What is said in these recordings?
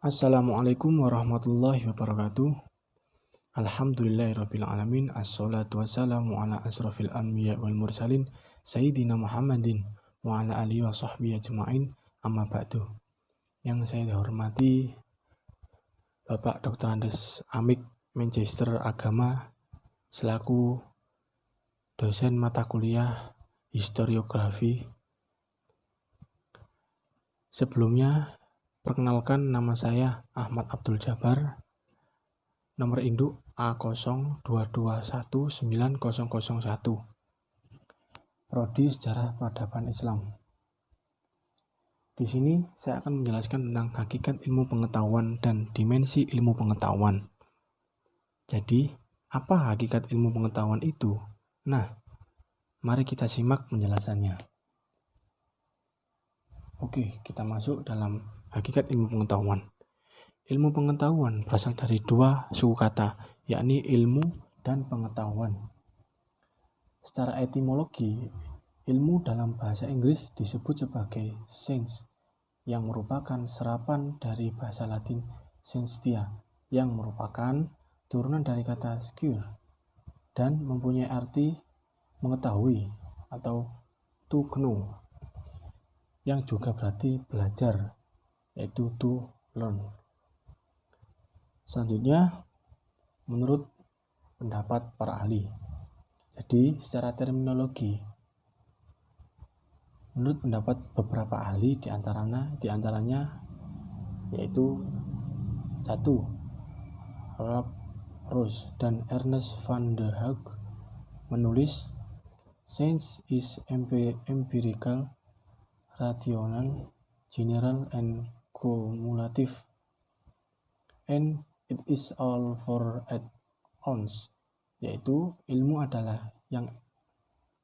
Assalamualaikum warahmatullahi wabarakatuh. Alhamdulillahirabbil alamin. Assalatu wassalamu ala asrofil anbiya wal mursalin Sayyidina Muhammadin wa ala alihi wa sahbihi ajma'in. Amma ba'du. Yang saya hormati Bapak Dr. Andes Amik, Manchester Agama, selaku dosen mata kuliah historiografi. Sebelumnya, perkenalkan, nama saya Ahmad Abdul Jabar, nomor induk A02219001, Prodi Sejarah Peradaban Islam. Di sini saya akan menjelaskan tentang hakikat ilmu pengetahuan dan dimensi ilmu pengetahuan. Jadi, apa hakikat ilmu pengetahuan itu? Nah, mari kita simak penjelasannya. Oke, kita masuk dalam hakikat ilmu pengetahuan. Ilmu pengetahuan berasal dari dua suku kata, yakni ilmu dan pengetahuan. Secara etimologi, ilmu dalam bahasa Inggris disebut sebagai science, yang merupakan serapan dari bahasa Latin scientia, yang merupakan turunan dari kata skill dan mempunyai arti mengetahui atau to know, yang juga berarti belajar, yaitu to learn. Selanjutnya, menurut pendapat para ahli. Jadi, secara terminologi, menurut pendapat beberapa ahli diantaranya yaitu 1. Ralph Roos dan Ernest van der Haag menulis, "Science is empirical, rational, general, and cumulative, and it is all for at once." Yaitu ilmu adalah yang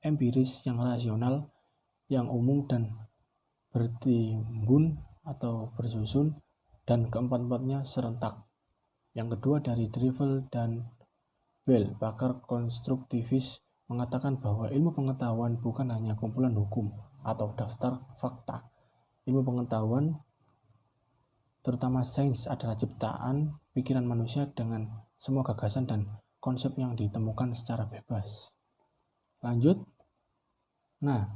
empiris, yang rasional, yang umum dan bertimbun atau bersusun, dan keempat-empatnya serentak. Yang kedua dari Drifel dan Bell, pakar konstruktivis, mengatakan bahwa ilmu pengetahuan bukan hanya kumpulan hukum atau daftar fakta. Ilmu pengetahuan, terutama sains, adalah ciptaan pikiran manusia dengan semua gagasan dan konsep yang ditemukan secara bebas. Lanjut. Nah,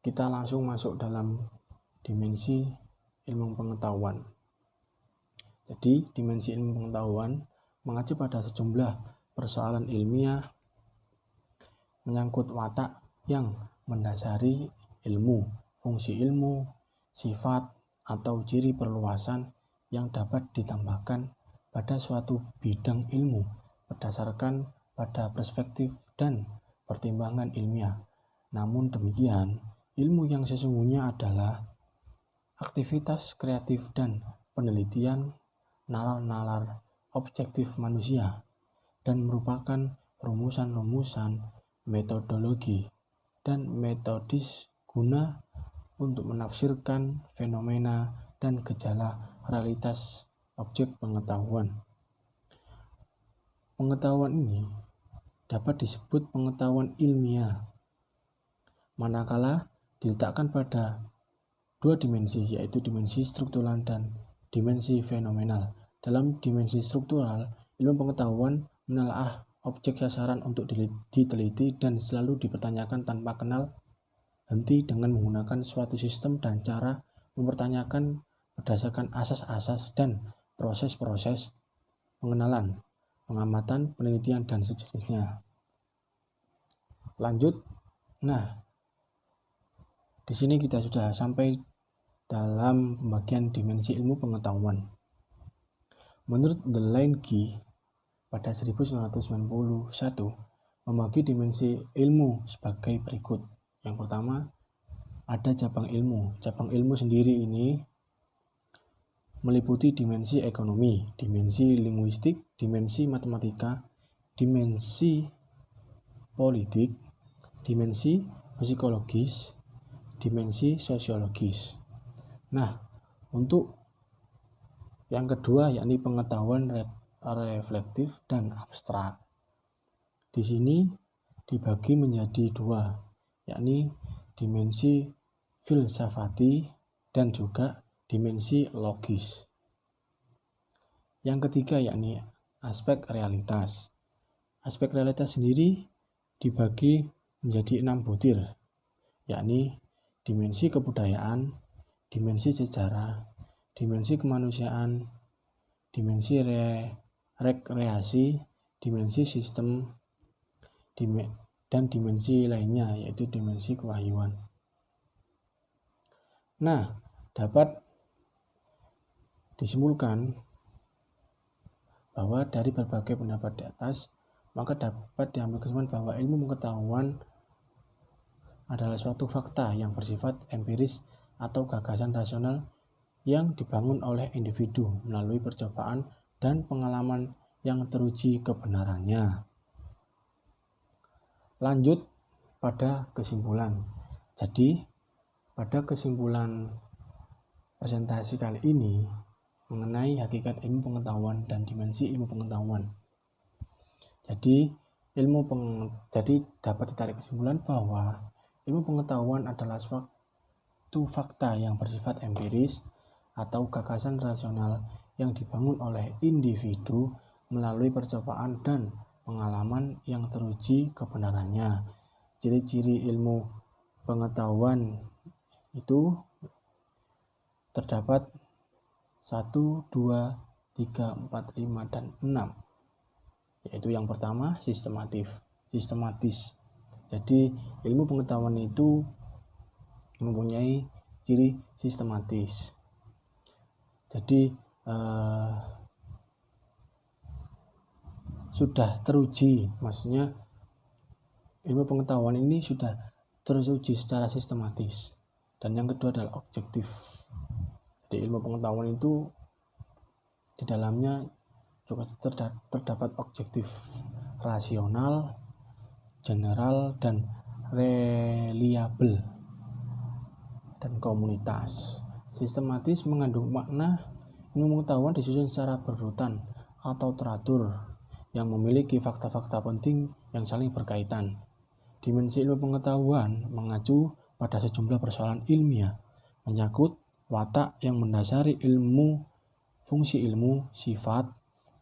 kita langsung masuk dalam dimensi ilmu pengetahuan. Jadi, dimensi ilmu pengetahuan mengacu pada sejumlah persoalan ilmiah menyangkut watak yang mendasari ilmu, fungsi ilmu, sifat atau ciri perluasan yang dapat ditambahkan pada suatu bidang ilmu berdasarkan pada perspektif dan pertimbangan ilmiah. Namun demikian, ilmu yang sesungguhnya adalah aktivitas kreatif dan penelitian nalar-nalar objektif manusia dan merupakan rumusan-rumusan metodologi dan metodis guna untuk menafsirkan fenomena dan gejala realitas objek pengetahuan. Pengetahuan ini dapat disebut pengetahuan ilmiah manakala diletakkan pada dua dimensi, yaitu dimensi struktural dan dimensi fenomenal. Dalam dimensi struktural, ilmu pengetahuan menelaah objek sasaran untuk diteliti dan selalu dipertanyakan tanpa kenal henti dengan menggunakan suatu sistem dan cara mempertanyakan berdasarkan asas-asas dan proses-proses pengenalan, pengamatan, penelitian, dan sejenisnya. Lanjut. Nah, di sini kita sudah sampai dalam pembagian dimensi ilmu pengetahuan. Menurut Delaunay pada 1991 membagi dimensi ilmu sebagai berikut. Yang pertama, ada cabang ilmu. Cabang ilmu sendiri ini meliputi dimensi ekonomi, dimensi linguistik, dimensi matematika, dimensi politik, dimensi psikologis, dimensi sosiologis. Nah, untuk yang kedua yakni pengetahuan reflektif dan abstrak. Di sini dibagi menjadi dua, yakni dimensi filsafati dan juga dimensi logis. Yang ketiga yakni aspek realitas. Aspek realitas sendiri dibagi menjadi 6 butir, yakni dimensi kebudayaan, dimensi sejarah, dimensi kemanusiaan, dimensi rekreasi, dimensi sistem, dan dimensi lainnya yaitu dimensi kewahyuan. Nah, dapat disimpulkan bahwa dari berbagai pendapat di atas, maka dapat diambil kesimpulan bahwa ilmu pengetahuan adalah suatu fakta yang bersifat empiris atau gagasan rasional yang dibangun oleh individu melalui percobaan dan pengalaman yang teruji kebenarannya. Lanjut pada kesimpulan. Jadi, pada kesimpulan presentasi kali ini mengenai hakikat ilmu pengetahuan dan dimensi ilmu pengetahuan. Jadi dapat ditarik kesimpulan bahwa ilmu pengetahuan adalah suatu fakta yang bersifat empiris atau gagasan rasional yang dibangun oleh individu melalui percobaan dan pengalaman yang teruji kebenarannya. Ciri-ciri ilmu pengetahuan itu terdapat 1, 2, 3, 4, 5, dan 6. Yaitu yang pertama sistematis. Jadi ilmu pengetahuan itu mempunyai ciri sistematis. Jadi sudah teruji, maksudnya ilmu pengetahuan ini sudah teruji secara sistematis. Dan yang kedua adalah objektif. Jadi ilmu pengetahuan itu di dalamnya juga terdapat objektif, rasional, general, dan reliable, dan komunitas. Sistematis mengandung makna ilmu pengetahuan disusun secara berurutan atau teratur yang memiliki fakta-fakta penting yang saling berkaitan. Dimensi ilmu pengetahuan mengacu pada sejumlah persoalan ilmiah, menyangkut watak yang mendasari ilmu, fungsi ilmu, sifat,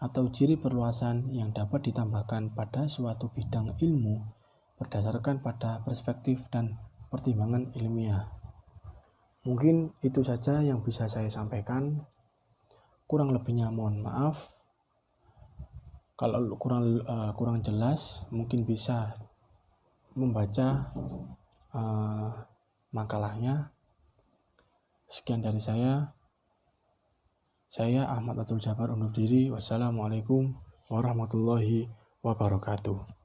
atau ciri perluasan yang dapat ditambahkan pada suatu bidang ilmu berdasarkan pada perspektif dan pertimbangan ilmiah. Mungkin itu saja yang bisa saya sampaikan. Kurang lebihnya mohon maaf. Kalau kurang jelas, mungkin bisa membaca makalahnya. Sekian dari saya. Saya Ahmad Abdul Jabbar undur diri. Wassalamualaikum warahmatullahi wabarakatuh.